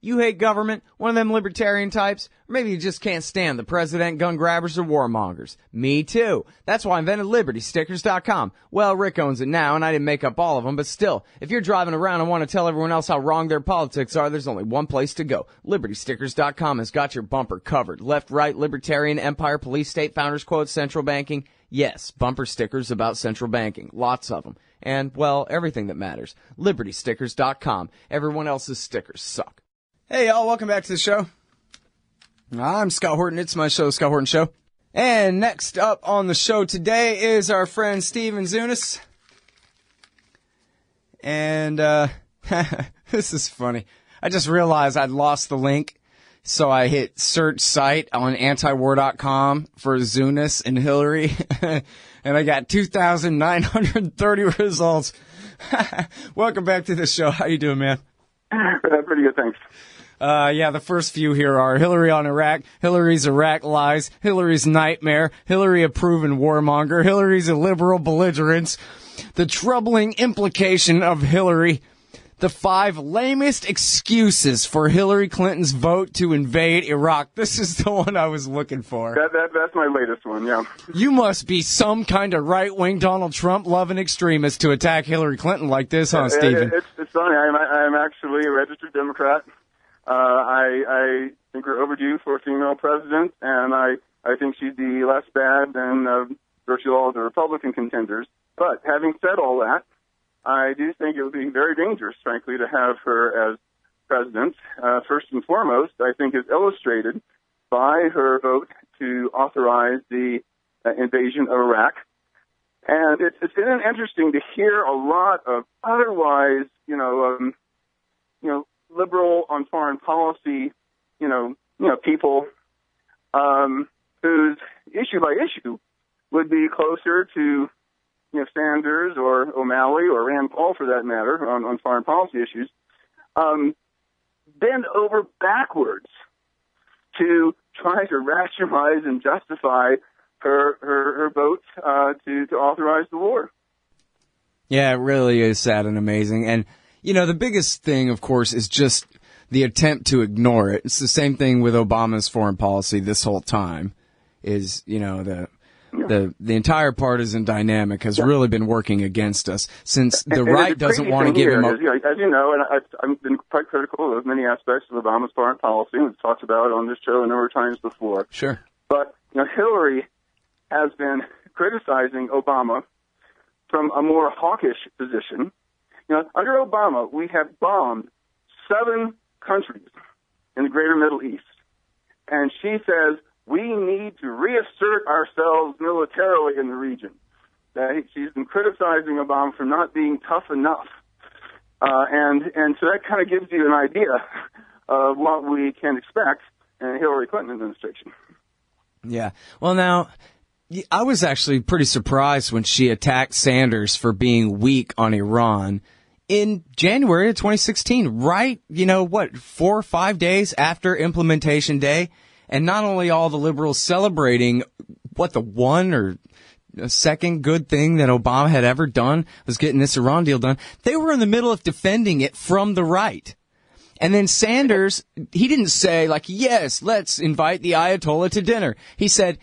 You hate government, one of them libertarian types, or maybe you just can't stand the president, gun grabbers, or warmongers. Me too. That's why I invented LibertyStickers.com. Well, Rick owns it now, and I didn't make up all of them, but still, if you're driving around and want to tell everyone else how wrong their politics are, there's only one place to go. LibertyStickers.com has got your bumper covered. Left, right, libertarian, empire, police, state, founders quotes, central banking. Yes, bumper stickers about central banking. Lots of them. And, well, everything that matters. LibertyStickers.com. Everyone else's stickers suck. Hey, y'all, welcome back to the show. I'm Scott Horton. It's my show, The Scott Horton Show. And next up on the show today is our friend Steven Zunes. And, this is funny. I just realized I'd lost the link, so I hit search site on antiwar.com for Zunes and Hillary, and I got 2,930 results. Welcome back to the show. How you doing, man? Pretty good, thanks. Yeah, the first few here are Hillary on Iraq, Hillary's Iraq lies, Hillary's nightmare, Hillary a proven warmonger, Hillary's a liberal belligerent, the troubling implication of Hillary, the 5 lamest excuses for Hillary Clinton's vote to invade Iraq. This is the one I was looking for. That's my latest one, yeah. You must be some kind of right-wing Donald Trump-loving extremist to attack Hillary Clinton like this, huh, Stephen? It's funny. I'm actually a registered Democrat. I think we're overdue for a female president, and I think she'd be less bad than virtually all of the Republican contenders. But having said all that, I do think it would be very dangerous, frankly, to have her as president. First and foremost, I think is illustrated by her vote to authorize the invasion of Iraq. And it's been interesting to hear a lot of otherwise, liberal on foreign policy, people whose issue by issue would be closer to, Sanders or O'Malley or Rand Paul, for that matter, on foreign policy issues, bend over backwards to try to rationalize and justify her vote to authorize the war. Yeah, it really is sad and amazing. And the biggest thing, of course, is just the attempt to ignore it. It's the same thing with Obama's foreign policy this whole time. Is the entire partisan dynamic has really been working against us since the right doesn't want to give him up. As you know, and I've been quite critical of many aspects of Obama's foreign policy, and we've talked about on this show a number of times before. Sure. But Hillary has been criticizing Obama from a more hawkish position. Under Obama, we have bombed 7 countries in the greater Middle East. And she says we need to reassert ourselves militarily in the region. She's been criticizing Obama for not being tough enough. And so that kind of gives you an idea of what we can expect in a Hillary Clinton administration. Yeah. Well, now, I was actually pretty surprised when she attacked Sanders for being weak on Iran in January of 2016, right, 4 or 5 days after implementation day. And not only all the liberals celebrating the one or second good thing that Obama had ever done was getting this Iran deal done, they were in the middle of defending it from the right. And then Sanders, he didn't say, yes, let's invite the Ayatollah to dinner. He said,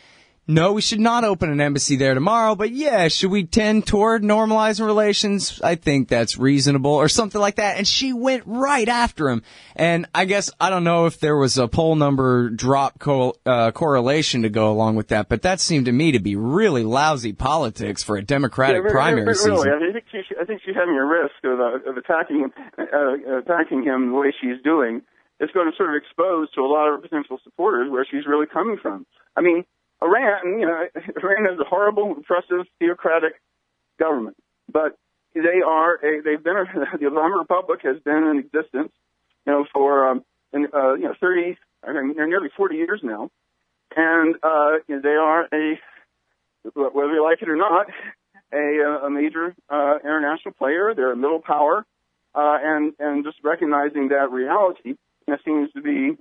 no, we should not open an embassy there tomorrow, but yeah, should we tend toward normalizing relations? I think that's reasonable, or something like that. And she went right after him. And I guess, I don't know if there was a poll number drop correlation to go along with that, but that seemed to me to be really lousy politics for a Democratic primary season. Really, I think she's having a risk of attacking him the way she's doing. It's going to sort of expose to a lot of potential supporters where she's really coming from. I mean, Iran is a horrible, oppressive, theocratic government, but the Islamic Republic has been in existence, for 30, nearly 40 years now, and they are whether you like it or not, a major international player. They're a middle power, and just recognizing that reality seems to be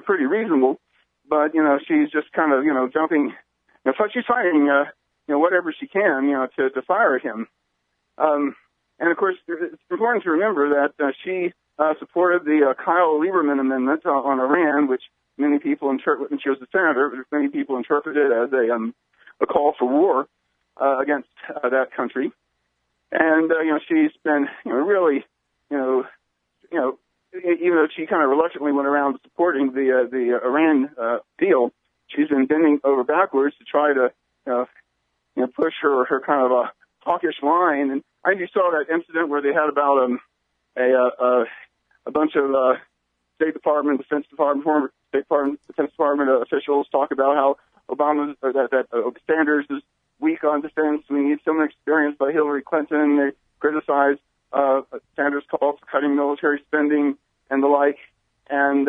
pretty reasonable. But, she's just kind of, jumping, she's finding, whatever she can, to fire at him. And of course, it's important to remember that she supported the Kyle Lieberman Amendment on Iran, which many people interpret, and she was a senator, which many people interpreted as a call for war against that country. And she's been really even though she kind of reluctantly went around supporting the Iran deal, she's been bending over backwards to try to push her kind of a hawkish line. And I think you saw that incident where they had about a bunch of State Department, former State Department, Defense Department officials talk about how Sanders is weak on defense. We need someone experienced by Hillary Clinton. They criticize Sanders' call for cutting military spending and the like. And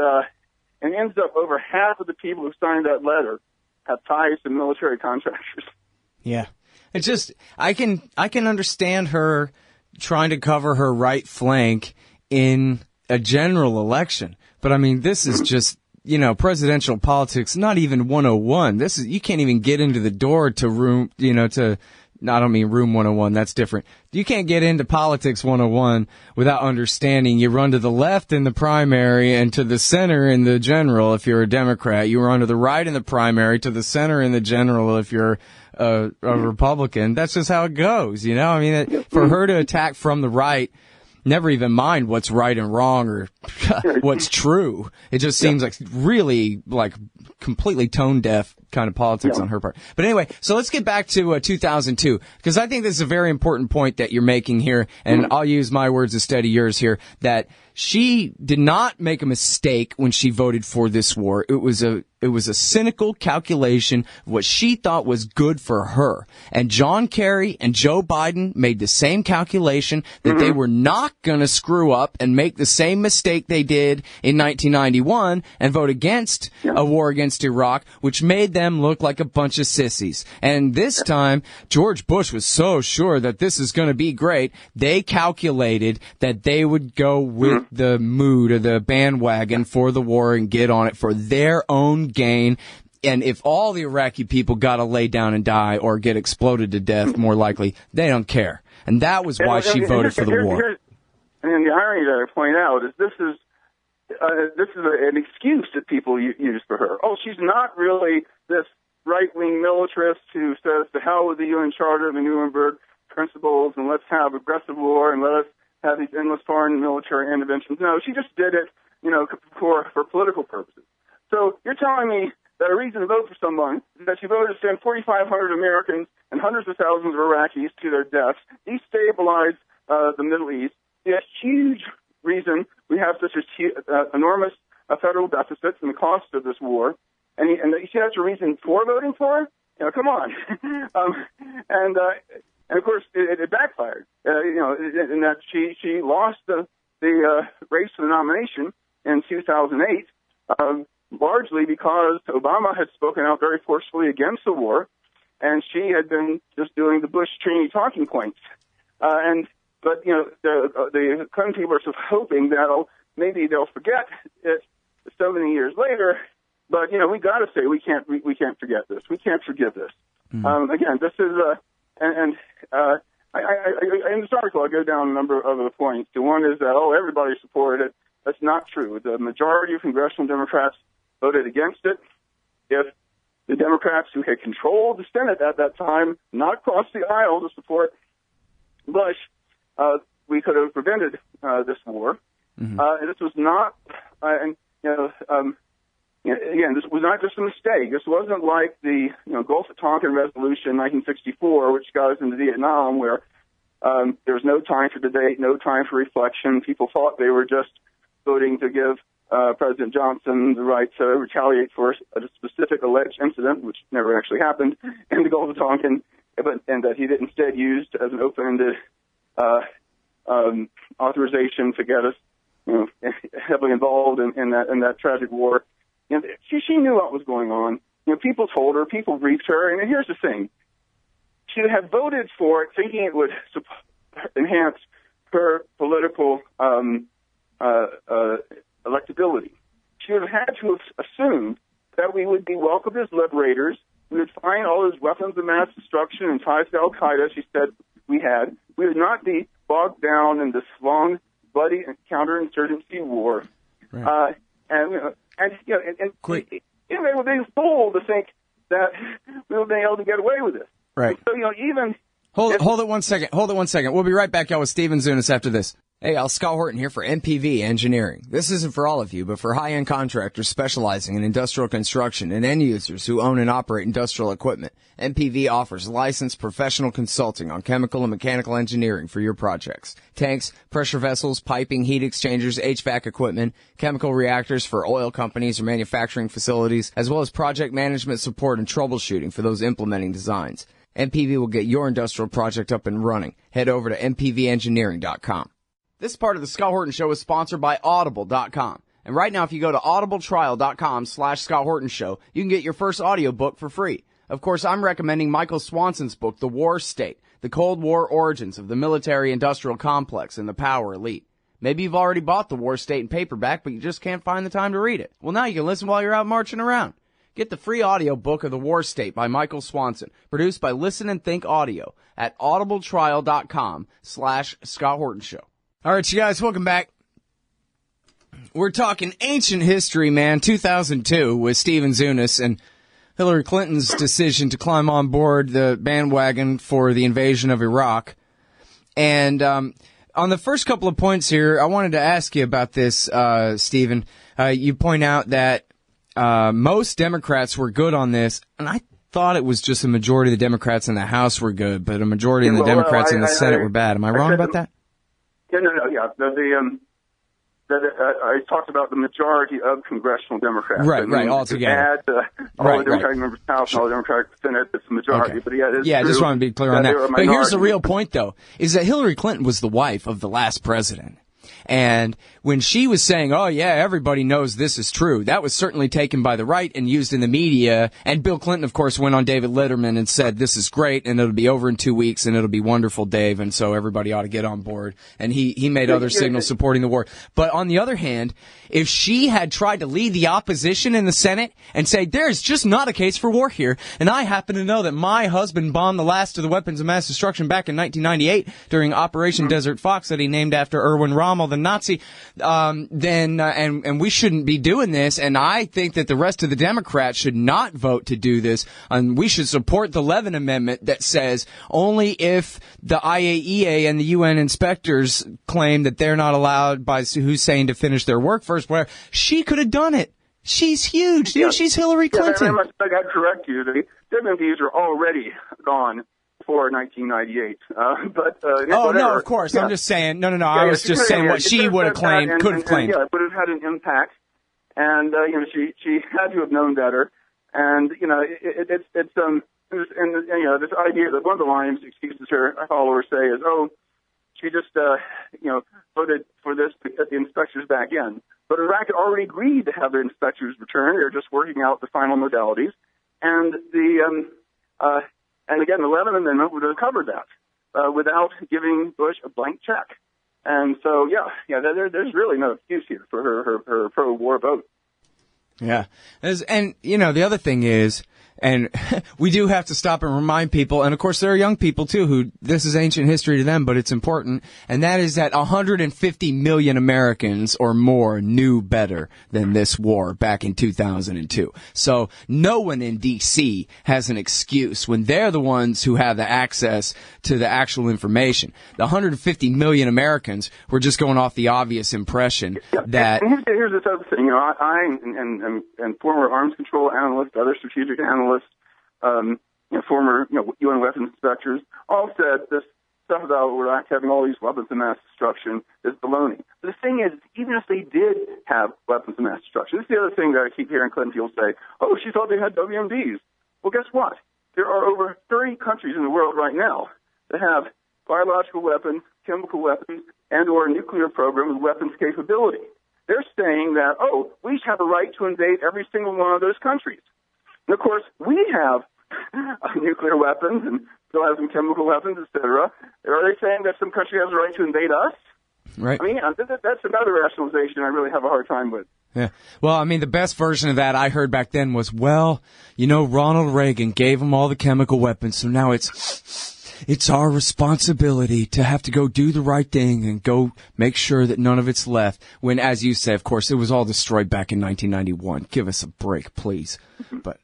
ends up over half of the people who signed that letter have ties to military contractors. Yeah. It's just, I can understand her trying to cover her right flank in a general election. But I mean, this is just, presidential politics, not even 101. You can't even get into the door to room, I don't mean room 101. That's different. You can't get into politics 101 without understanding you run to the left in the primary and to the center in the general if you're a Democrat. You run to the right in the primary, to the center in the general if you're a Republican. That's just how it goes, I mean, for her to attack from the right, never even mind what's right and wrong or what's true. It just seems like really completely tone deaf kind of politics on her part. But anyway, so let's get back to 2002, because I think this is a very important point that you're making here, and I'll use my words instead of yours here, that she did not make a mistake when she voted for this war. It was a cynical calculation of what she thought was good for her. And John Kerry and Joe Biden made the same calculation that they were not going to screw up and make the same mistake they did in 1991 and vote against a war against Iraq, which made them look like a bunch of sissies. And this time, George Bush was so sure that this is going to be great, they calculated that they would go with the mood or the bandwagon for the war and get on it for their own gain. And if all the Iraqi people got to lay down and die or get exploded to death, more likely, they don't care. And that was why she voted for the war. And the irony that I point out is this is an excuse that people use for her. Oh, she's not really this right-wing militarist who says to hell with the UN Charter and the Nuremberg principles and let's have aggressive war and let us have these endless foreign military interventions. No, she just did it, for political purposes. So you're telling me that a reason to vote for someone is that she voted to send 4,500 Americans and hundreds of thousands of Iraqis to their deaths, destabilize the Middle East. The huge reason we have such enormous federal deficits and the cost of this war, and you see that's a reason for voting for her? Come on. And of course, it backfired. In that she lost the race for the nomination in 2008, largely because Obama had spoken out very forcefully against the war, and she had been just doing the Bush-Cheney talking points. But the Clinton people are sort of hoping that maybe they'll forget it so many years later. But we got to say we can't forget this. We can't forgive this. Again, this is in this article, I go down a number of other points. The one is that, everybody supported it. That's not true. The majority of congressional Democrats voted against it. If the Democrats who had controlled the Senate at that time not crossed the aisle to support Bush, we could have prevented this war. And this was not, again, this was not just a mistake. This wasn't like the Gulf of Tonkin Resolution in 1964, which got us into Vietnam, where there was no time for debate, no time for reflection. People thought they were just voting to give President Johnson the right to retaliate for a specific alleged incident, which never actually happened in the Gulf of Tonkin, and that he instead used as an open-ended authorization to get us heavily involved in that tragic war. She knew what was going on. People told her, people briefed her, and here's the thing. She had voted for it thinking it would enhance her political electability. She would have had to have assumed that we would be welcomed as liberators. We would find all those weapons of mass destruction and ties to Al-Qaeda, she said we had. We would not be bogged down in this long bloody counterinsurgency war. Right. They fool to think that we'll be able to get away with this. Right. So, even... Hold it 1 second. We'll be right back, y'all, with Steven Zunes after this. Hey, y'all, Scott Horton here for MPV Engineering. This isn't for all of you, but for high-end contractors specializing in industrial construction and end users who own and operate industrial equipment. MPV offers licensed professional consulting on chemical and mechanical engineering for your projects. Tanks, pressure vessels, piping, heat exchangers, HVAC equipment, chemical reactors for oil companies or manufacturing facilities, as well as project management support and troubleshooting for those implementing designs. MPV will get your industrial project up and running. Head over to mpvengineering.com. This part of the Scott Horton Show is sponsored by Audible.com. And right now, if you go to audibletrial.com/Scott Horton Show, you can get your first audiobook for free. Of course, I'm recommending Michael Swanson's book, The War State, The Cold War Origins of the Military-Industrial Complex and the Power Elite. Maybe you've already bought The War State in paperback, but you just can't find the time to read it. Well, now you can listen while you're out marching around. Get the free audiobook of The War State by Michael Swanson, produced by Listen and Think Audio at audibletrial.com/Scott Horton Show. All right, you guys, welcome back. We're talking ancient history, man. 2002 with Steven Zunes and Hillary Clinton's decision to climb on board the bandwagon for the invasion of Iraq. And on the first couple of points here, I wanted to ask you about this, Steven. You point out that most Democrats were good on this, and I thought it was just a majority of the Democrats in the House were good, but a majority of the Democrats in the Senate were bad. Am I wrong about that? Yeah. I talked about the majority of congressional Democrats. Right, altogether. Add all the Democratic members of the House and all the Democratic Senate, it's the majority. Okay. But it's I just want to be clear on that. But here's the real point, though, is that Hillary Clinton was the wife of the last president. And when she was saying, oh, yeah, everybody knows this is true, that was certainly taken by the right and used in the media. And Bill Clinton, of course, went on David Letterman and said, this is great, and it'll be over in 2 weeks, and it'll be wonderful, Dave, and so everybody ought to get on board. And he made other signals supporting the war. But on the other hand, if she had tried to lead the opposition in the Senate and say, there's just not a case for war here, and I happen to know that my husband bombed the last of the weapons of mass destruction back in 1998 during Operation Desert Fox that he named after Erwin Rommel, the Nazi, then we shouldn't be doing this, and I think that the rest of the Democrats should not vote to do this, and we should support the Levin Amendment that says only if the IAEA and the UN inspectors claim that they're not allowed by Hussein to finish their work first, where she could have done it. She's huge, dude. She's Hillary Clinton. I got to correct you. The WMDs are already gone for 1998. No, of course. Yeah. I'm just saying. No. I was just saying what she would have claimed, could have claimed. Yeah, it would have had an impact. And, she had to have known better. And, this idea that one of the lines, excuses her followers say is, she just, voted for this to get the inspectors back in. But Iraq had already agreed to have their inspectors return. They're just working out the final modalities. And and again, the Levin Amendment would have covered that without giving Bush a blank check. And so, there's really no excuse here for her pro-war vote. Yeah. And, the other thing is, and we do have to stop and remind people, and of course there are young people too who this is ancient history to them, but it's important, and that is that 150 million Americans or more knew better than this war back in 2002. So no one in D.C. has an excuse when they're the ones who have the access to the actual information. The 150 million Americans were just going off the obvious impression that... And here's this other thing. I and former arms control analysts, other strategic analysts, former UN weapons inspectors, all said this stuff about Iraq having all these weapons of mass destruction is baloney. But the thing is, even if they did have weapons of mass destruction, this is the other thing that I keep hearing Clinton people say, she thought they had WMDs. Well, guess what? There are over 30 countries in the world right now that have biological weapons, chemical weapons, and or a nuclear program with weapons capability. They're saying that, we have a right to invade every single one of those countries. And, of course, we have nuclear weapons and still have some chemical weapons, et cetera. Are they saying that some country has a right to invade us? Right. I mean, that's another rationalization I really have a hard time with. Yeah. Well, I mean, the best version of that I heard back then was, Ronald Reagan gave them all the chemical weapons, so now it's it's our responsibility to have to go do the right thing and go make sure that none of it's left. When, as you say, of course, it was all destroyed back in 1991. Give us a break, please. But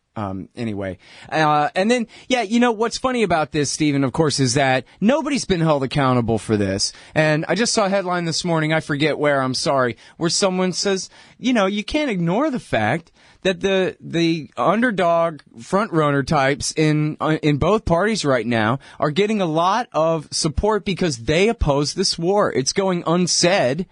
anyway, and then, yeah, you know, what's funny about this, Stephen, of course, is that nobody's been held accountable for this. And I just saw a headline this morning, I forget where, I'm sorry, where someone says, you know, you can't ignore the fact that the underdog front runner types in both parties right now are getting a lot of support because they oppose this war. It's going unsaid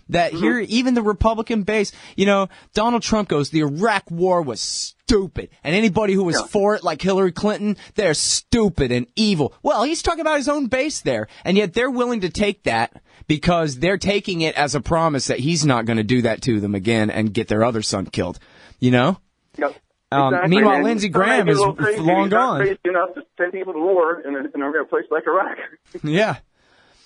that here, even the Republican base, you know, Donald Trump goes, the Iraq war was stupid. And anybody who was for it, like Hillary Clinton, they're stupid and evil. Well, he's talking about his own base there. And yet they're willing to take that because they're taking it as a promise that he's not going to do that to them again and get their other son killed. You know? Yep. Exactly. Meanwhile, And Lindsey Graham is long gone. Crazy enough to send people to war in a place like Iraq. Yeah.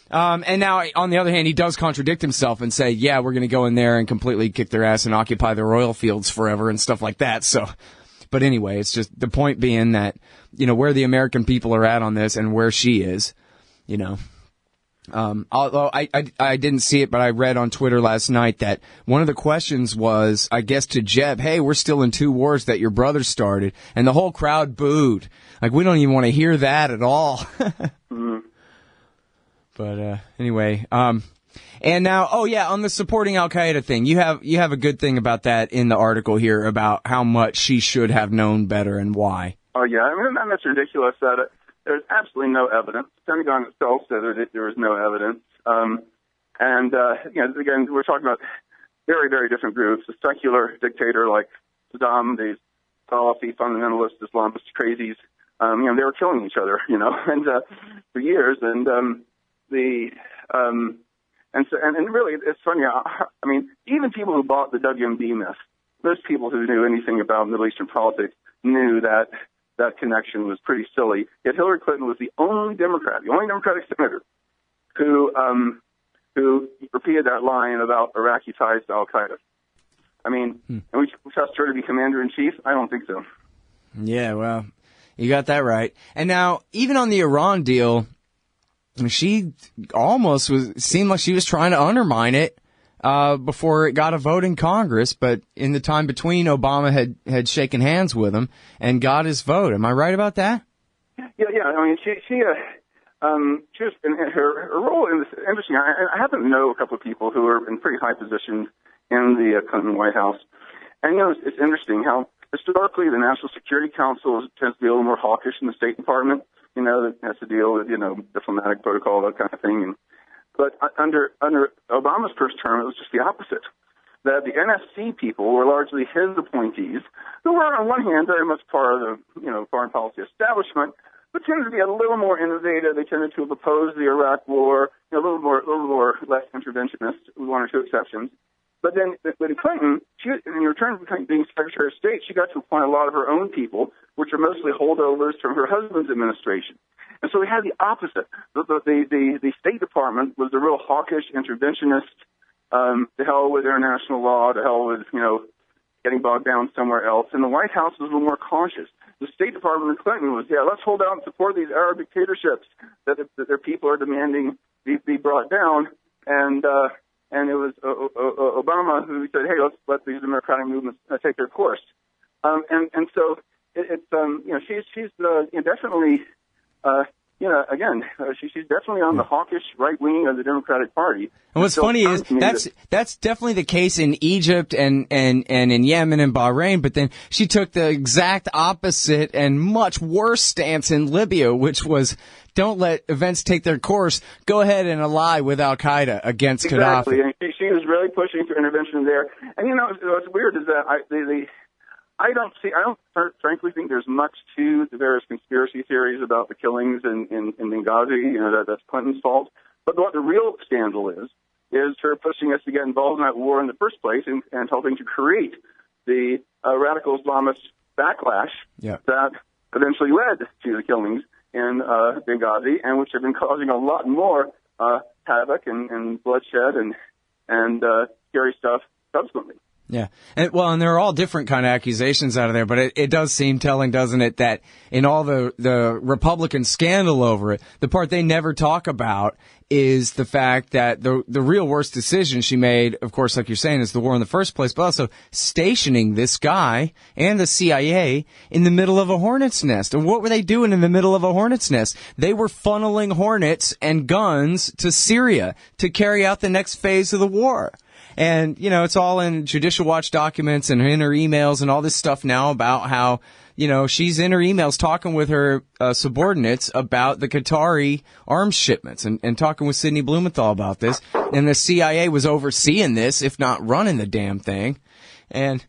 And now, on the other hand, he does contradict himself and say, yeah, we're going to go in there and completely kick their ass and occupy their oil fields forever and stuff like that. So, but anyway, it's just the point being that, you know, where the American people are at on this and where she is, you know. Although I didn't see it, but I read on Twitter last night that one of the questions was, I guess, to Jeb, hey, we're still in 2 wars that your brother started. And the whole crowd booed. Like, we don't even want to hear that at all. But anyway, and now, oh yeah, on the supporting Al Qaeda thing, you have a good thing about that in the article here about how much she should have known better and why. Oh yeah, I mean that's ridiculous. That there's absolutely no evidence. The Pentagon itself said that there was no evidence. And you know, again, we're talking about very, very different groups. A secular dictator like Saddam, these Salafi fundamentalist Islamist crazies. You know, they were killing each other. You know, and for years and. And really, it's funny. I mean, even people who bought the WMD myth, those people who knew anything about Middle Eastern politics knew that that connection was pretty silly. Yet Hillary Clinton was the only Democratic senator who repeated that line about Iraqi ties to Al Qaeda. I mean, and we trust her to be commander in chief? I don't think so. Yeah, well, you got that right. And now, even on the Iran deal, she almost seemed like she was trying to undermine it before it got a vote in Congress. But in the time between, Obama had shaken hands with him and got his vote. Am I right about that? Yeah. I mean, she was in her role in this. Interesting. I happen to know a couple of people who are in pretty high positions in the Clinton White House, and you know, it's interesting how historically the National Security Council tends to be a little more hawkish in the State Department. You know, that has to deal with, you know, diplomatic protocol, that kind of thing. But under Obama's first term, it was just the opposite. That the NSC people were largely his appointees, who were on one hand very much part of the, you know, foreign policy establishment, but tended to be a little more innovative. They tended to have opposed the Iraq War, you know, a little more less interventionist, with 1 or 2 exceptions. But then with Clinton, in return for being Secretary of State, she got to appoint a lot of her own people, which are mostly holdovers from her husband's administration. And so we had the opposite. The State Department was the real hawkish interventionist, to hell with international law, to hell with, you know, getting bogged down somewhere else. And the White House was a little more cautious. The State Department of Clinton was, yeah, let's hold out and support these Arab dictatorships that their people are demanding be brought down. And it was Obama who said, hey, let's let these democratic movements take their course. And so it's you know, she's definitely you know, again, she's definitely on the hawkish right wing of the Democratic Party. And what's funny is that's definitely the case in Egypt and in Yemen and Bahrain, but then she took the exact opposite and much worse stance in Libya, which was don't let events take their course. Go ahead and ally with Al Qaeda against Gaddafi. Exactly, and she was really pushing for intervention there. And you know, what's weird is that I don't frankly think there's much to the various conspiracy theories about the killings in Benghazi. You know, that's Clinton's fault. But what the real scandal is her pushing us to get involved in that war in the first place and helping to create the radical Islamist backlash that eventually led to the killings in Benghazi, and which have been causing a lot more havoc and bloodshed and scary stuff subsequently. Yeah. And there are all different kind of accusations out of there, but it does seem telling, doesn't it, that in all the Republican scandal over it, the part they never talk about is the fact that the real worst decision she made, of course, like you're saying, is the war in the first place, but also stationing this guy and the CIA in the middle of a hornet's nest. And what were they doing in the middle of a hornet's nest? They were funneling hornets and guns to Syria to carry out the next phase of the war. And, you know, it's all in Judicial Watch documents and in her emails and all this stuff now about how, you know, she's in her emails talking with her subordinates about the Qatari arms shipments and talking with Sidney Blumenthal about this. And the CIA was overseeing this, if not running the damn thing. And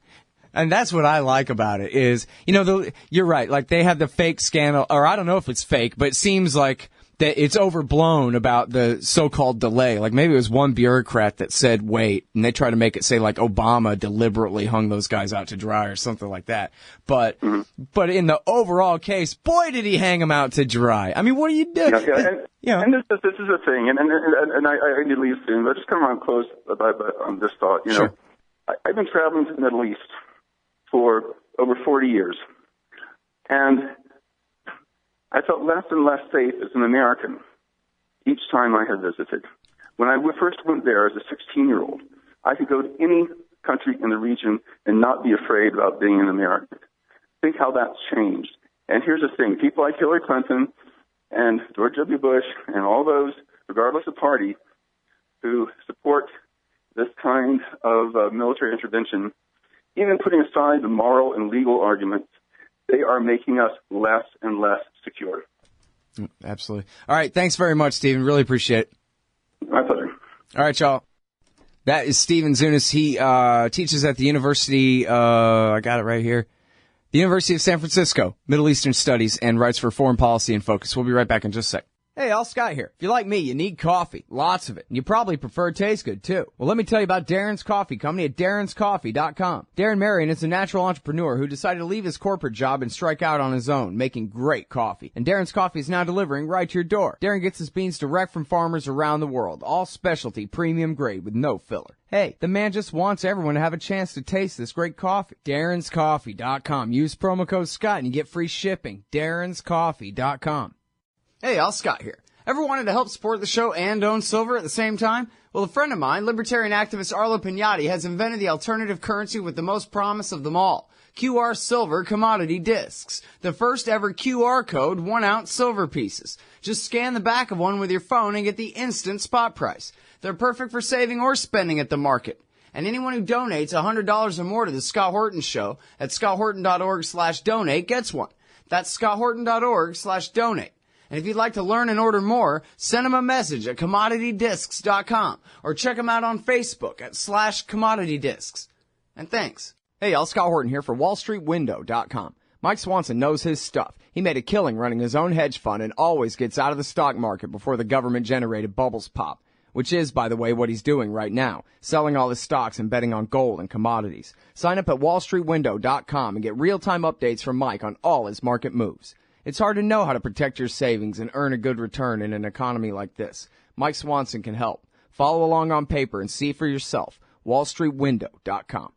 that's what I like about it is, you know, you're right. Like they have the fake scandal, or I don't know if it's fake, but it seems like that it's overblown about the so-called delay. Like maybe it was one bureaucrat that said wait, and they try to make it say like Obama deliberately hung those guys out to dry or something like that. But in the overall case, boy, did he hang them out to dry. I mean, what do you do? And this is a thing, and I need to leave soon, but just come on close on this thought. You know, I've been traveling to the Middle East for over 40 years, and I felt less and less safe as an American each time I had visited. When I first went there as a 16-year-old, I could go to any country in the region and not be afraid about being an American. Think how that's changed. And here's the thing. People like Hillary Clinton and George W. Bush and all those, regardless of party, who support this kind of military intervention, even putting aside the moral and legal arguments, they are making us less and less secure. Absolutely. All right. Thanks very much, Stephen. Really appreciate it. My pleasure. All right, y'all. That is Stephen Zunes. He teaches at the University, I got it right here, the University of San Francisco, Middle Eastern Studies, and writes for Foreign Policy in Focus. We'll be right back in just a sec. Hey, Al Scott here. If you're like me, you need coffee. Lots of it. And you probably prefer it tastes good, too. Well, let me tell you about Darren's Coffee Company at darrenscoffee.com. Darren Marion is a natural entrepreneur who decided to leave his corporate job and strike out on his own, making great coffee. And Darren's Coffee is now delivering right to your door. Darren gets his beans direct from farmers around the world. All specialty, premium grade with no filler. Hey, the man just wants everyone to have a chance to taste this great coffee. darrenscoffee.com. Use promo code Scott and you get free shipping. darrenscoffee.com. Hey, Al Scott here. Ever wanted to help support the show and own silver at the same time? Well, a friend of mine, libertarian activist Arlo Pignati, has invented the alternative currency with the most promise of them all. QR Silver Commodity Discs. The first ever QR code 1-ounce silver pieces. Just scan the back of one with your phone and get the instant spot price. They're perfect for saving or spending at the market. And anyone who donates $100 or more to the Scott Horton Show at scotthorton.org/donate gets one. That's scotthorton.org/donate. And if you'd like to learn and order more, send them a message at commoditydiscs.com or check them out on Facebook at /commoditydiscs. And thanks. Hey, y'all, Scott Horton here for wallstreetwindow.com. Mike Swanson knows his stuff. He made a killing running his own hedge fund and always gets out of the stock market before the government-generated bubbles pop, which is, by the way, what he's doing right now, selling all his stocks and betting on gold and commodities. Sign up at wallstreetwindow.com and get real-time updates from Mike on all his market moves. It's hard to know how to protect your savings and earn a good return in an economy like this. Mike Swanson can help. Follow along on paper and see for yourself. wallstreetwindow.com.